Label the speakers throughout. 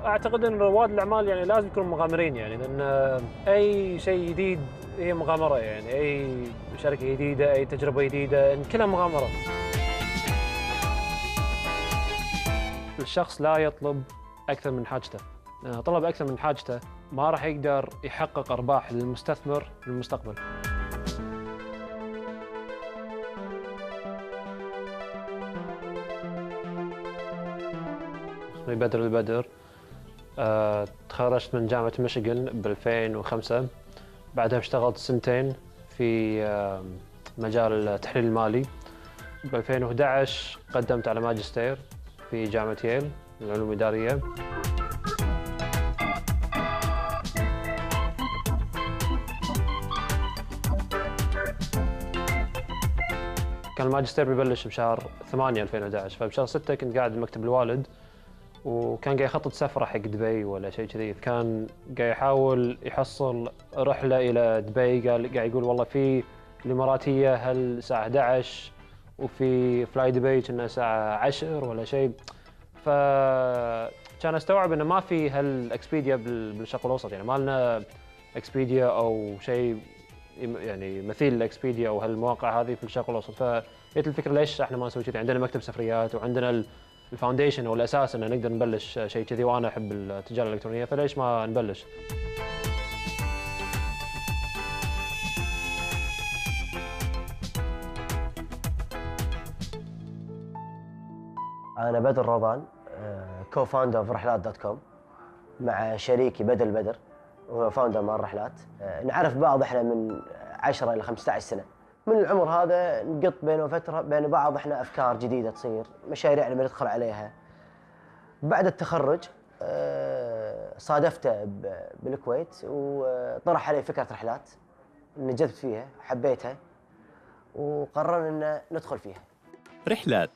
Speaker 1: اعتقد ان رواد الاعمال يعني لازم يكونوا مغامرين، يعني لان اي شيء جديد هي مغامره، يعني اي شركه جديده اي تجربه جديده إن كلها مغامره. الشخص لا يطلب اكثر من حاجته، لأن طلب اكثر من حاجته ما راح يقدر يحقق ارباح للمستثمر في المستقبل. اسمي بدر البدر. تخرجت من جامعة ميشيغان ب 2005. بعدها اشتغلت سنتين في مجال التحليل المالي. ب 2011 قدمت على ماجستير في جامعة ييل للعلوم الإدارية. كان الماجستير بيبلش بشهر 8 2011، فبشهر 6 كنت قاعد بمكتب الوالد، وكان قاعد يخطط سفرة حق دبي ولا شيء كذي. كان قاعد يحاول يحصل رحلة إلى دبي، قاعد يقول والله في الإماراتية هل الساعة 11، وفي فلاي دبي كنا الساعة 10 ولا شيء. فكان استوعب انه ما في هالاكسبيديا بالشرق الاوسط، يعني ما لنا اكسبيديا او شيء يعني مثيل الاكسبيديا او هالمواقع هذه في الشرق الاوسط. فجت الفكره ليش احنا ما نسوي كذي؟ عندنا مكتب سفريات وعندنا الفاونديشن او الاساس ان نقدر نبلش شيء كذي، وانا احب التجاره الالكترونيه، فليش ما نبلش؟
Speaker 2: أنا بدر رضان، كو فاوندر في رحلات دوت كوم، مع شريكي بدر البدر وهو فاوندر مال الرحلات. نعرف بعض احنا من 10 إلى 15 سنة. من العمر هذا نقط بينه فترة بين بعض احنا أفكار جديدة تصير، مشاريع لما ندخل عليها. بعد التخرج صادفته بالكويت وطرح علي فكرة رحلات، نجذبت فيها حبيتها وقررنا أن ندخل فيها.
Speaker 3: رحلات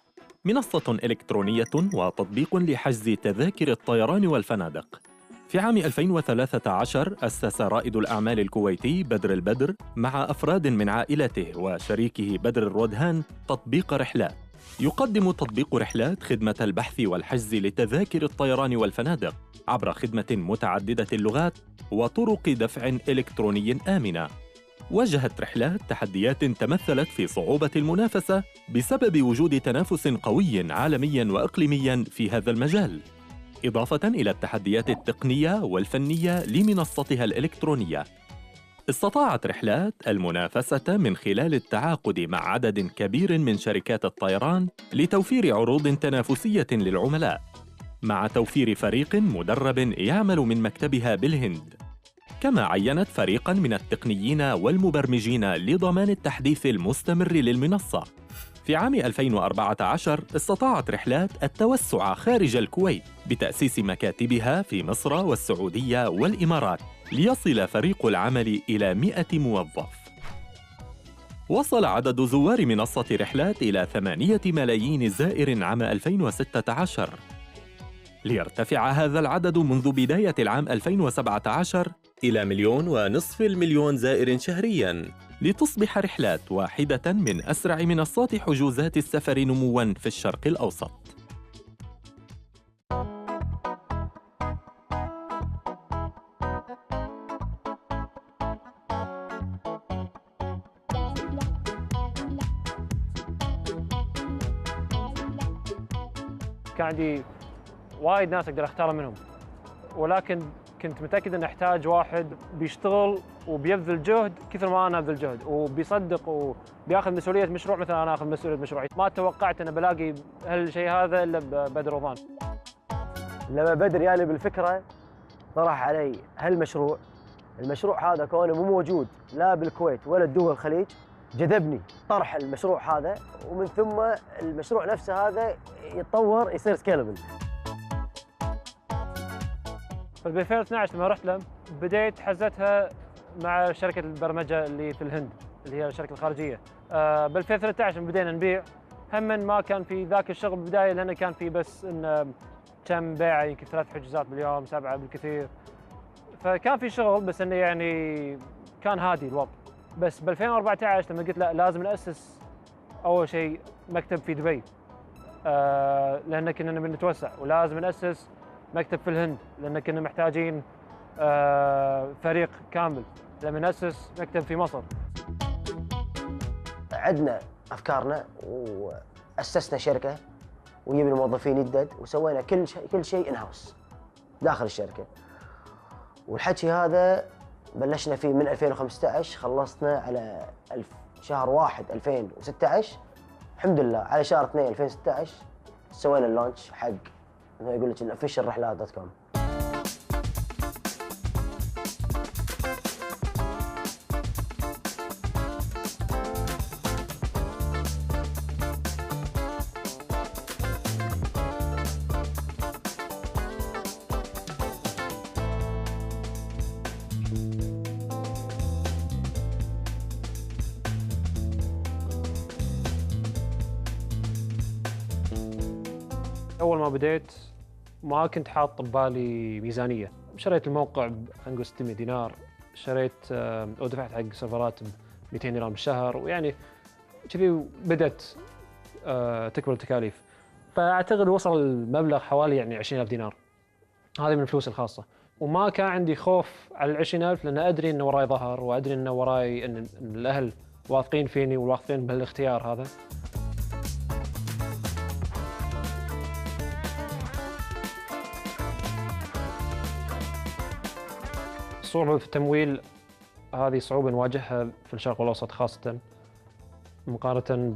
Speaker 3: منصة إلكترونية وتطبيق لحجز تذاكر الطيران والفنادق. في عام 2013 أسس رائد الأعمال الكويتي بدر البدر مع أفراد من عائلته وشريكه بدر الرودهان تطبيق رحلات. يقدم تطبيق رحلات خدمة البحث والحجز لتذاكر الطيران والفنادق عبر خدمة متعددة اللغات وطرق دفع إلكتروني آمنة. واجهت رحلات تحديات تمثلت في صعوبة المنافسة بسبب وجود تنافس قوي عالمياً وإقليمياً في هذا المجال، إضافة إلى التحديات التقنية والفنية لمنصتها الإلكترونية. استطاعت رحلات المنافسة من خلال التعاقد مع عدد كبير من شركات الطيران لتوفير عروض تنافسية للعملاء، مع توفير فريق مدرب يعمل من مكتبها بالهند. كما عينت فريقاً من التقنيين والمبرمجين لضمان التحديث المستمر للمنصة. في عام 2014 استطاعت رحلات التوسع خارج الكويت بتأسيس مكاتبها في مصر والسعودية والإمارات، ليصل فريق العمل إلى 100 موظف. وصل عدد زوار منصة رحلات إلى 8 ملايين زائر عام 2016، ليرتفع هذا العدد منذ بداية العام 2017 إلى 1.5 مليون زائر شهرياً، لتصبح رحلات واحدة من أسرع منصات حجوزات السفر نمواً في الشرق الأوسط.
Speaker 1: كان عندي وايد ناس اقدر اختار منهم، ولكن كنت متاكد ان احتاج واحد بيشتغل وبيبذل جهد كثر ما انا ابذل جهد، وبيصدق وبياخذ مسؤوليه مشروع مثل انا اخذ مسؤوليه مشروعي. ما توقعت ان بلاقي هالشيء هذا الا ببدر رضان.
Speaker 2: لما بدر يعني بالفكره طرح علي هالمشروع، المشروع هذا كونه مو موجود لا بالكويت ولا الدول الخليج، جذبني طرح المشروع هذا، ومن ثم المشروع نفسه هذا يتطور يصير سكيلبل.
Speaker 1: ب 2012 لما رحت له بديت حزتها مع شركه البرمجه اللي في الهند اللي هي الشركه الخارجيه. ب 2013 بدينا نبيع، هم ما كان في ذاك الشغل بالبدايه، لانه كان في بس ان كم بيعه يمكن 3 حجوزات باليوم 7 بالكثير، فكان في شغل بس انه يعني كان هادي الوضع. بس ب 2014 لما قلت لا لازم ناسس اول شيء مكتب في دبي، لان كنا نبي نتوسع ولازم ناسس مكتب في الهند، لأن كنا محتاجين فريق كامل لما نأسس مكتب في مصر.
Speaker 2: عدنا أفكارنا وأسسنا شركة وجبنا موظفين جدد وسوينا كل شيء إن هاوس داخل الشركة. والحكي هذا بلشنا فيه من 2015، خلصنا على شهر 1 2016. الحمد لله على شهر 2 2016 سوينا اللانش حق يقول لك الأوفيشال رحلات.com.
Speaker 1: أول ما بديت ما كنت حاط ببالي ميزانية، شريت الموقع خلينا نقول 600 دينار، شريت ودفعت حق سيرفرات ب 200 دينار بالشهر، ويعني كذي بدأت تكبر التكاليف. فأعتقد وصل المبلغ حوالي يعني 20,000 دينار، هذه من الفلوس الخاصة. وما كان عندي خوف على 20,000 لأن أدري إنه وراي ظهر، وأدري إنه وراي إن الأهل واثقين فيني وواثقين بالاختيار هذا. الصعوبة في التمويل هذه صعوبة نواجهها في الشرق الأوسط خاصة مقارنة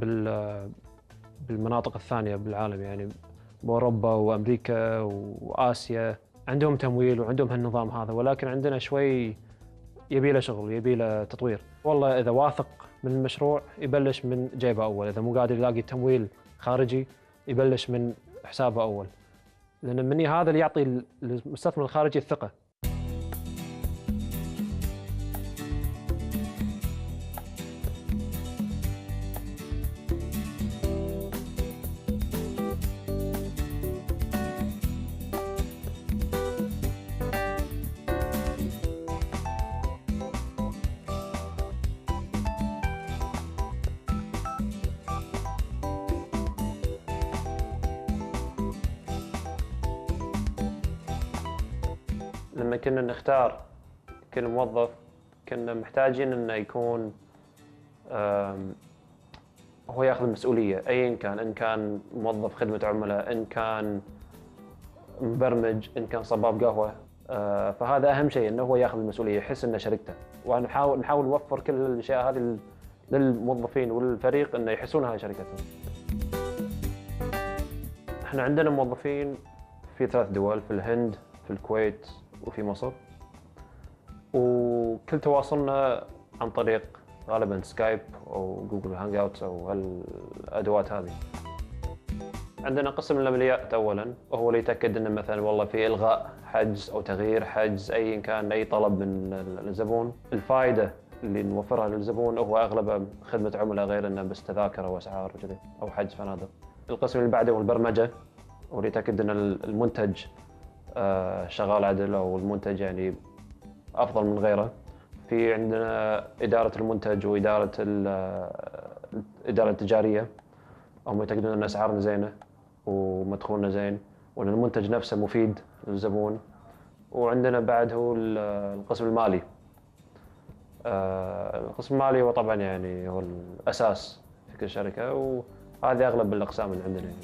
Speaker 1: بالمناطق الثانية بالعالم، يعني بأوروبا وأمريكا وآسيا عندهم تمويل وعندهم هالنظام هذا، ولكن عندنا شوي يبي له شغل، يبي له تطوير. والله إذا واثق من المشروع يبلش من جيبه أول، إذا مو قادر يلاقي تمويل خارجي يبلش من حسابه أول، لأن مني هذا اللي يعطي المستثمر الخارجي الثقة. لما كنا نختار كل موظف كنا محتاجين انه يكون هو ياخذ المسؤوليه ايا كان، ان كان موظف خدمه عملاء، ان كان مبرمج، ان كان صباب قهوه. فهذا اهم شيء، انه هو ياخذ المسؤوليه، يحس انه شركته. ونحاول نوفر كل الاشياء هذه للموظفين والفريق انه يحسون هاي شركتهم. احنا عندنا موظفين في 3 دول، في الهند، في الكويت، وفي مصر، وكل تواصلنا عن طريق غالبا سكايب او جوجل هانج اوت او هالادوات هذه. عندنا قسم العمليات اولا، وهو اللي يتاكد ان مثلا والله في الغاء حجز او تغيير حجز، ايا كان اي طلب من الزبون. الفائده اللي نوفرها للزبون هو اغلبها خدمه عملاء، غير انه بس تذاكر او اسعار وكذا او حجز فنادق. القسم اللي بعده هو البرمجه، واللي يتاكد ان المنتج شغال عدل، او المنتج يعني افضل من غيره. في عندنا اداره المنتج واداره الاداره التجاريه، هم يتاكدون ان اسعارنا زينه ومدخولنا زين وان المنتج نفسه مفيد للزبون. وعندنا بعد هو القسم المالي. القسم المالي هو طبعا يعني هو الاساس في كل شركه، وهذه اغلب الاقسام اللي عندنا يعني.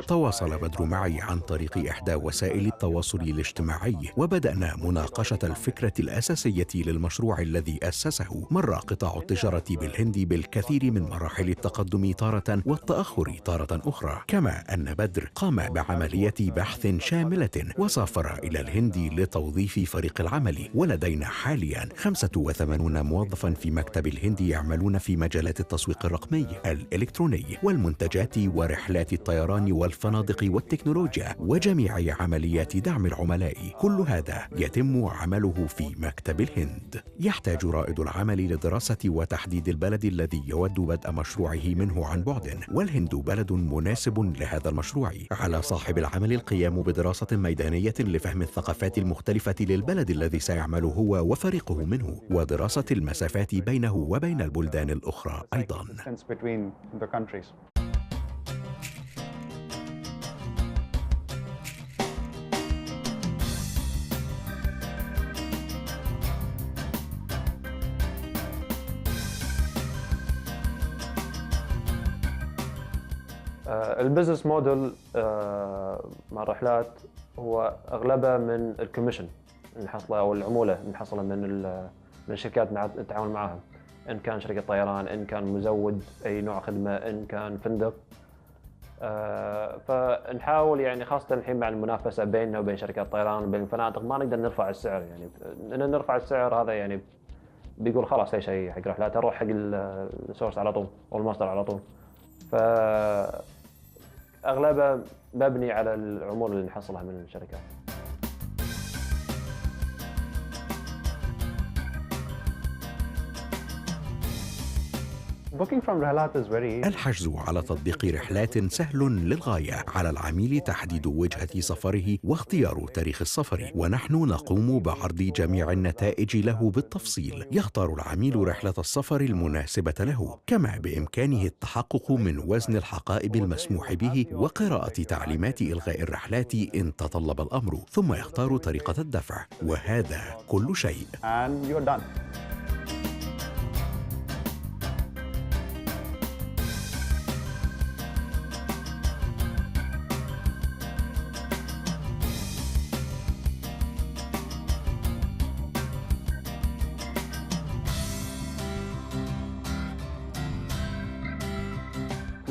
Speaker 4: تواصل بدر معي عن طريق إحدى وسائل التواصل الاجتماعي، وبدأنا مناقشة الفكرة الأساسية للمشروع الذي أسسه. مر قطاع التجارة بالهند بالكثير من مراحل التقدم تارة والتأخر تارة أخرى، كما أن بدر قام بعملية بحث شاملة وسافر إلى الهند لتوظيف فريق العمل. ولدينا حاليا 85 موظفا في مكتب الهند يعملون في مجالات التسويق الرقمي، الإلكتروني، والمنتجات ورحلات الطيران الطيران والفنادق والتكنولوجيا وجميع عمليات دعم العملاء. كل هذا يتم عمله في مكتب الهند. يحتاج رائد العمل لدراسة وتحديد البلد الذي يود بدء مشروعه منه عن بعد، والهند بلد مناسب لهذا المشروع. على صاحب العمل القيام بدراسة ميدانية لفهم الثقافات المختلفة للبلد الذي سيعمل هو وفريقه منه، ودراسة المسافات بينه وبين البلدان الأخرى أيضاً.
Speaker 1: البزنس موديل مع الرحلات هو اغلبها من الكوميشن المحصله او العموله المحصله من الشركات نتعامل معها، ان كان شركه طيران، ان كان مزود اي نوع خدمه، ان كان فندق. فنحاول يعني خاصه الحين مع المنافسه بيننا وبين شركات الطيران وبين الفنادق ما نقدر نرفع السعر، يعني ان نرفع السعر هذا يعني بيقول خلاص اي شيء حق رحلات اروح حق السورس على طول او الماستر على طول. اغلبها مبني على العموله اللي نحصلها من الشركات.
Speaker 4: الحجز على تطبيق رحلات سهل للغاية. على العميل تحديد وجهة سفره واختيار تاريخ السفر، ونحن نقوم بعرض جميع النتائج له بالتفصيل. يختار العميل رحلة السفر المناسبة له، كما بإمكانه التحقق من وزن الحقائب المسموح به وقراءة تعليمات إلغاء الرحلات إن تطلب الأمر، ثم يختار طريقة الدفع، وهذا كل شيء.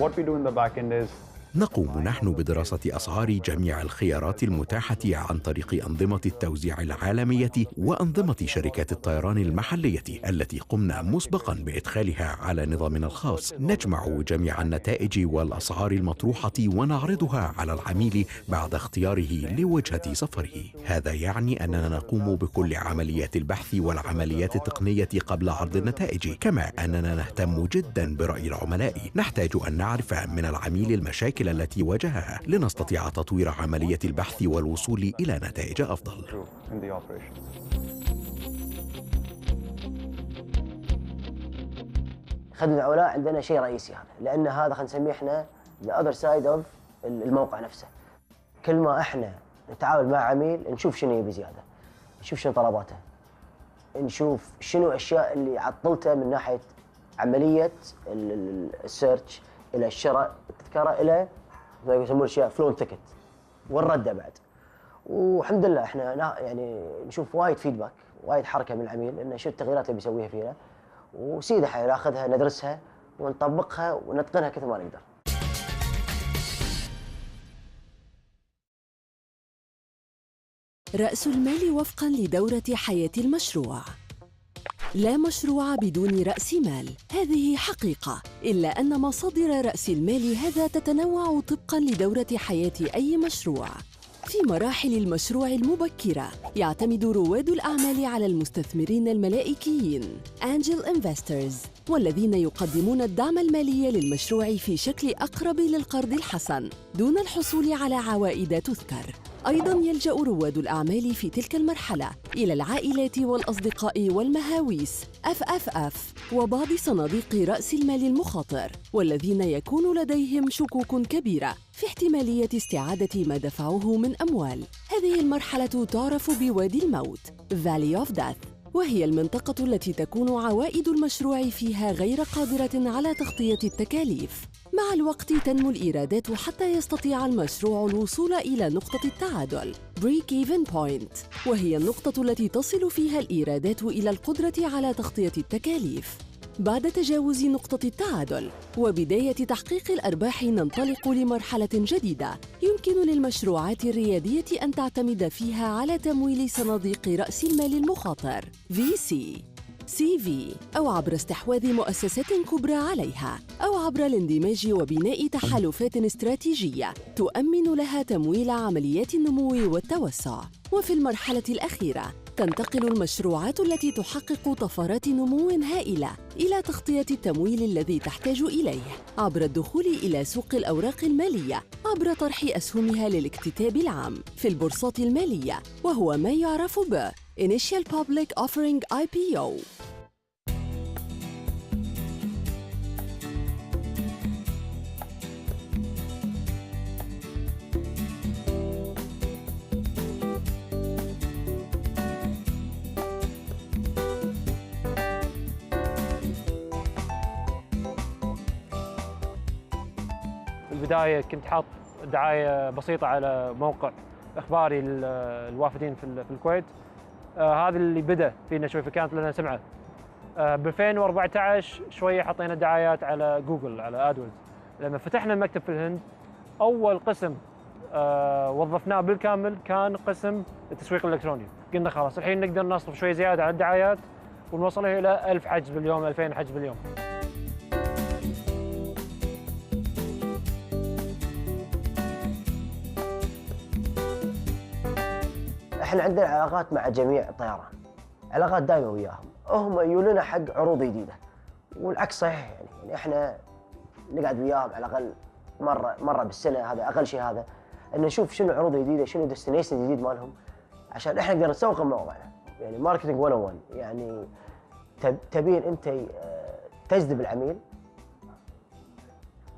Speaker 5: What we do in the back end is
Speaker 4: نقوم نحن بدراسة أسعار جميع الخيارات المتاحة عن طريق أنظمة التوزيع العالمية وأنظمة شركات الطيران المحلية التي قمنا مسبقاً بإدخالها على نظامنا الخاص. نجمع جميع النتائج والأسعار المطروحة ونعرضها على العميل بعد اختياره لوجهة سفره. هذا يعني أننا نقوم بكل عمليات البحث والعمليات التقنية قبل عرض النتائج، كما أننا نهتم جداً برأي العملاء. نحتاج أن نعرف من العميل المشاكل التي واجهها لنستطيع تطوير عملية البحث والوصول إلى نتائج أفضل.
Speaker 2: خدمة العملاء عندنا شيء رئيسي هذا، لأن هذا خلينا نسميه احنا the other side of الموقع نفسه. كل ما احنا نتعامل مع عميل نشوف شنو يبي زيادة، نشوف شنو طلباته، نشوف شنو الأشياء اللي عطلته من ناحية عملية السيرش إلى الشراء التذكرة إلى ما يسمون الأشياء فلون تيكت والردة بعد. والحمد لله احنا يعني نشوف وايد فيدباك، وايد حركة من العميل إنه شو التغييرات اللي بيسويها فينا، وسيدة حين ناخذها ندرسها ونطبقها ونتقنها كثر ما نقدر.
Speaker 6: رأس المال وفقاً لدورة حياة المشروع. لا مشروع بدون رأس مال، هذه حقيقة، إلا أن مصادر رأس المال هذا تتنوع طبقاً لدورة حياة أي مشروع. في مراحل المشروع المبكرة يعتمد رواد الأعمال على المستثمرين الملائكيين Angel Investors، والذين يقدمون الدعم المالي للمشروع في شكل أقرب للقرض الحسن دون الحصول على عوائد تذكر. أيضاً يلجأ رواد الأعمال في تلك المرحلة إلى العائلات والأصدقاء والمهاويس FFF وبعض صناديق رأس المال المخاطر، والذين يكون لديهم شكوك كبيرة في احتمالية استعادة ما دفعوه من أموال. هذه المرحلة تعرف بوادي الموت Valley of Death، وهي المنطقة التي تكون عوائد المشروع فيها غير قادرة على تغطية التكاليف. مع الوقت تنمو الإيرادات حتى يستطيع المشروع الوصول إلى نقطة التعادل Break-even Point، وهي النقطة التي تصل فيها الإيرادات إلى القدرة على تغطية التكاليف. بعد تجاوز نقطة التعادل وبداية تحقيق الأرباح ننطلق لمرحلة جديدة يمكن للمشروعات الريادية أن تعتمد فيها على تمويل صناديق رأس المال المخاطر VC. CV، أو عبر استحواذ مؤسسات كبرى عليها، أو عبر الاندماج وبناء تحالفات استراتيجية تؤمن لها تمويل عمليات النمو والتوسع. وفي المرحلة الأخيرة تنتقل المشروعات التي تحقق طفرات نمو هائلة إلى تغطية التمويل الذي تحتاج إليه عبر الدخول إلى سوق الأوراق المالية عبر طرح أسهمها للاكتتاب العام في البورصات المالية، وهو ما يعرف ب Initial Public Offering IPO.
Speaker 1: في البداية كنت حاط دعاية بسيطة على موقع إخباري الوافدين في الكويت. هذا اللي بدأ فينا شوي، فكانت لنا سمعة. ب 2014 شوية حطينا دعايات على جوجل، على ادوردز. لما فتحنا المكتب في الهند، أول قسم وظفناه بالكامل كان قسم التسويق الإلكتروني. قلنا خلاص الحين نقدر نصرف شوي زيادة على الدعايات ونوصلها إلى 1000 حجز باليوم، 2000 حجز باليوم.
Speaker 2: احنا عندنا علاقات مع جميع الطيران، علاقات دائمه وياهم، هم يولنا حق عروض جديده، والعكس صحيح. يعني احنا نقعد وياهم على الاقل مره بالسنه، هذا اقل شيء، هذا ان نشوف شنو عروض جديده، شنو ديستنيشن جديد مالهم، عشان احنا نقدر نسوق مواضعنا. يعني ماركتنج 101، يعني تبين انت تجذب العميل.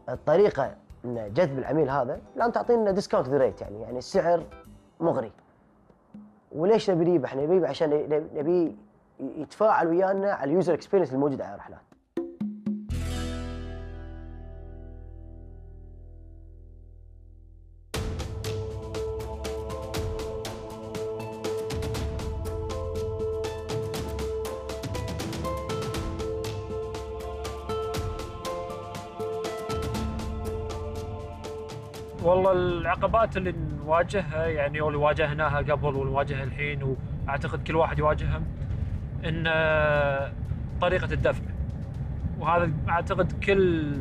Speaker 2: الطريقه ان جذب العميل هذا لازم تعطينا ديسكاونت ريت، يعني السعر مغري. وليش نبي ريبح؟ احنا نبي عشان نبي يتفاعل ويانا على اليوزر اكسبيرينس الموجود على الرحلات.
Speaker 1: والله العقبات اللي نواجهها يعني، او اللي واجهناها قبل ونواجهها الحين، واعتقد كل واحد يواجهها، ان طريقة الدفع. وهذا اعتقد كل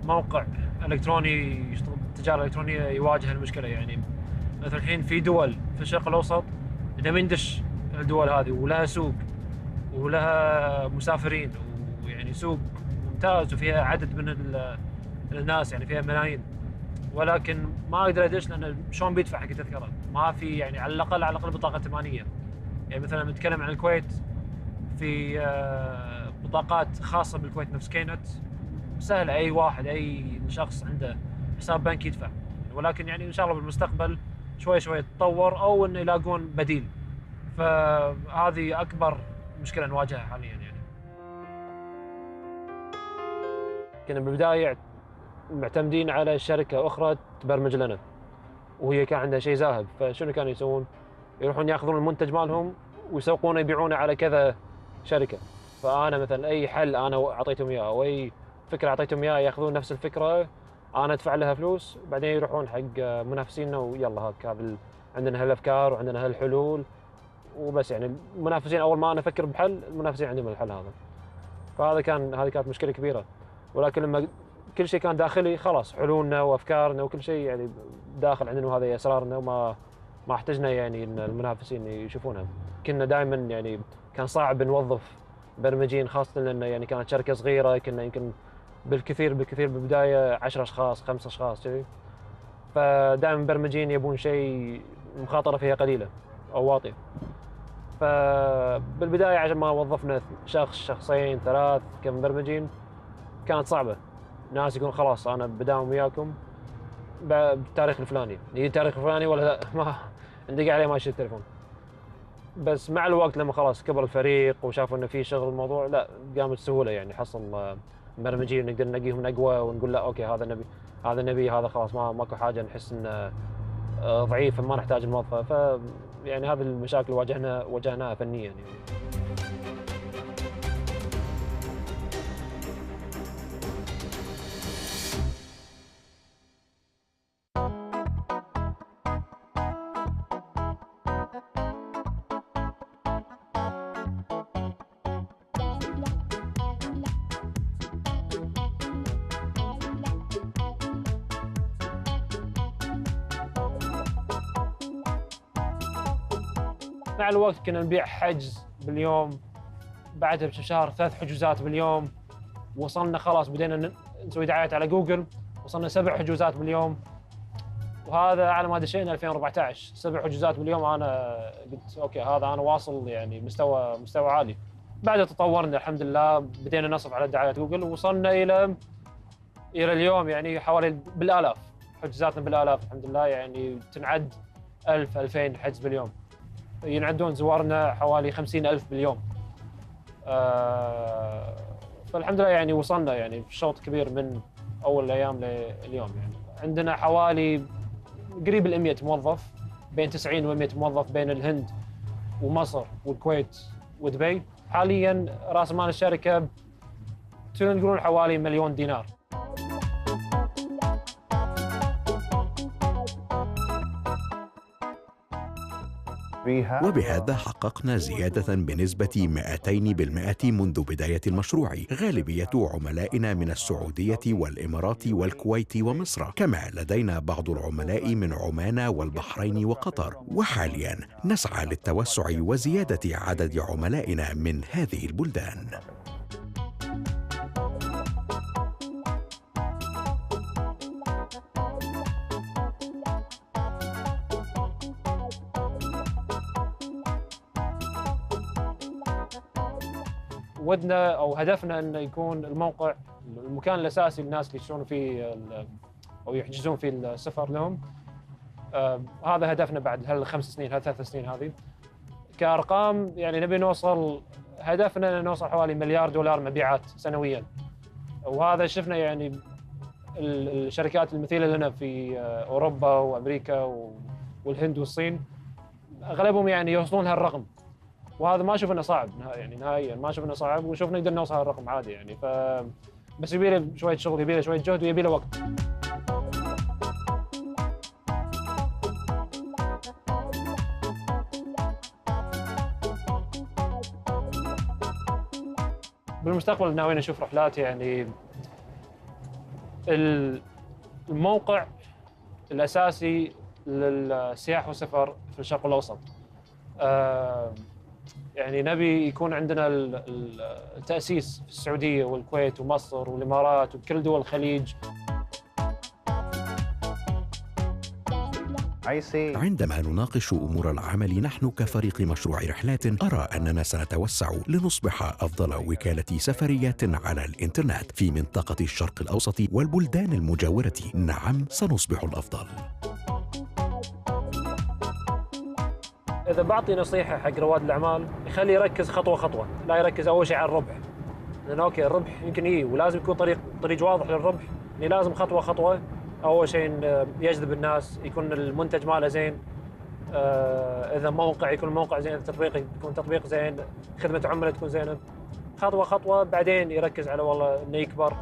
Speaker 1: موقع الكتروني يشتغل بالتجارة الالكترونية يواجه المشكلة. يعني مثلا الحين في دول في الشرق الاوسط نبي ندش الدول هذه، ولها سوق ولها مسافرين، ويعني سوق ممتاز وفيها عدد من الناس، يعني فيها ملايين، ولكن ما اقدر ادش لان شلون بيدفع حق التذكره؟ ما في يعني على الاقل بطاقه ائتمانيه. يعني مثلا نتكلم عن الكويت، في بطاقات خاصه بالكويت نفس كينت، سهل اي واحد اي شخص عنده حساب بنكي يدفع. ولكن يعني ان شاء الله بالمستقبل شوي شوي تتطور، او انه يلاقون بديل. فهذه اكبر مشكله نواجهها حاليا. يعني كنا بالبدايه معتمدين على شركة أخرى تبرمج لنا، وهي كان عندها شيء زاهد. فشنو كانوا يسوون؟ يروحون ياخذون المنتج مالهم ويسوقونه يبيعونه على كذا شركة. فأنا مثلا أي حل أنا أعطيتهم إياه أو أي فكرة أعطيتهم إياه، ياخذون نفس الفكرة، أنا أدفع لها فلوس، بعدين يروحون حق منافسينا ويلا هاك هذا عندنا هالأفكار وعندنا هالحلول وبس. يعني المنافسين أول ما أنا أفكر بحل، المنافسين عندهم الحل هذا. هذه كانت مشكلة كبيرة. ولكن لما كل شيء كان داخلي، خلاص حلولنا وافكارنا وكل شيء يعني داخل عندنا، وهذا اسرارنا، وما احتجنا يعني ان المنافسين يشوفونها. كنا دائما يعني كان صعب نوظف برمجيين، خاصه لان يعني كانت شركه صغيره، كنا يمكن بالكثير بالبدايه 10 اشخاص 5 اشخاص كذي. فدائما برمجيين يبون شيء مخاطره فيها قليله او واطيه. فبالبدايه عشان ما وظفنا شخصين 3 كمبرمجين كانت صعبه. ناس يقولون خلاص انا بداوم وياكم بالتاريخ الفلاني، يجي التاريخ الفلاني ولا لا، ما ندق عليه ما يشيل التليفون. بس مع الوقت لما خلاص كبر الفريق وشافوا انه في شغل الموضوع، لا قامت سهوله. يعني حصل مبرمجين نقدر نلاقيهم نقوى ونقول لا اوكي هذا نبي هذا خلاص ماكو حاجه نحس انه ضعيف ما نحتاج الموظف. ف يعني هذه المشاكل واجهناها فنيا يعني. مع الوقت كنا نبيع حجز باليوم، بعدها بشهر 3 حجوزات باليوم. وصلنا خلاص بدينا نسوي دعايات على جوجل، وصلنا 7 حجوزات باليوم. وهذا على ما دشينا 2014 7 حجوزات باليوم. انا قلت اوكي هذا انا واصل يعني مستوى عالي. بعدها تطورنا الحمد لله، بدينا نصرف على دعايات جوجل، ووصلنا الى اليوم يعني حوالي بالالاف، حجوزاتنا بالالاف الحمد لله، يعني تنعد 1000 2000 حجز باليوم. ينعدون زوارنا حوالي 50,000 باليوم. فالحمد لله يعني وصلنا يعني شوط كبير من اول الايام لليوم. يعني عندنا حوالي قريب ال 100 موظف، بين 90 و 100 موظف بين الهند ومصر والكويت ودبي. حاليا راس مال الشركه تقولون حوالي $1 مليون.
Speaker 4: وبهذا حققنا زيادة بنسبة 200% منذ بداية المشروع. غالبية عملائنا من السعودية والإمارات والكويت ومصر، كما لدينا بعض العملاء من عمان والبحرين وقطر. وحاليا نسعى للتوسع وزيادة عدد عملائنا من هذه البلدان.
Speaker 1: ودنا او هدفنا انه يكون الموقع المكان الاساسي للناس اللي يشترون فيه او يحجزون فيه السفر لهم. هذا هدفنا بعد هال5 سنين هال3 سنين هذه. كارقام يعني نبي نوصل، هدفنا نوصل حوالي $1 مليار مبيعات سنويا. وهذا شفنا يعني الشركات المثيله لنا في اوروبا وامريكا والهند والصين اغلبهم يعني يوصلون هالرقم، وهذا ما اشوف انه صعب يعني نهائيا، ما اشوف انه صعب، وشوفنا نقدر نوصل هالرقم عادي يعني. بس يبي له شويه شغل، يبي له شويه جهد، ويبي له وقت. بالمستقبل ناويين نشوف رحلات يعني الموقع الاساسي للسياحه والسفر في الشرق الاوسط. يعني نبي يكون عندنا التأسيس في السعودية والكويت ومصر والإمارات وكل دول الخليج.
Speaker 4: عندما نناقش أمور العمل نحن كفريق مشروع رحلات، أرى أننا سنتوسع لنصبح أفضل وكالة سفريات على الإنترنت في منطقة الشرق الأوسط والبلدان المجاورة. نعم، سنصبح الأفضل.
Speaker 1: إذا بعطي نصيحة حق رواد الأعمال، يخلي يركز خطوة خطوة، لا يركز أول شيء على الربح. لأن أوكي الربح يمكن ولازم يكون طريق واضح للربح. يعني لازم خطوة خطوة. أول شيء يجذب الناس، يكون المنتج ماله زين. إذا موقع يكون الموقع زين، إذا تطبيق يكون تطبيق زين، خدمة عملاء تكون زينة. خطوة خطوة، بعدين يركز على والله إنه يكبر.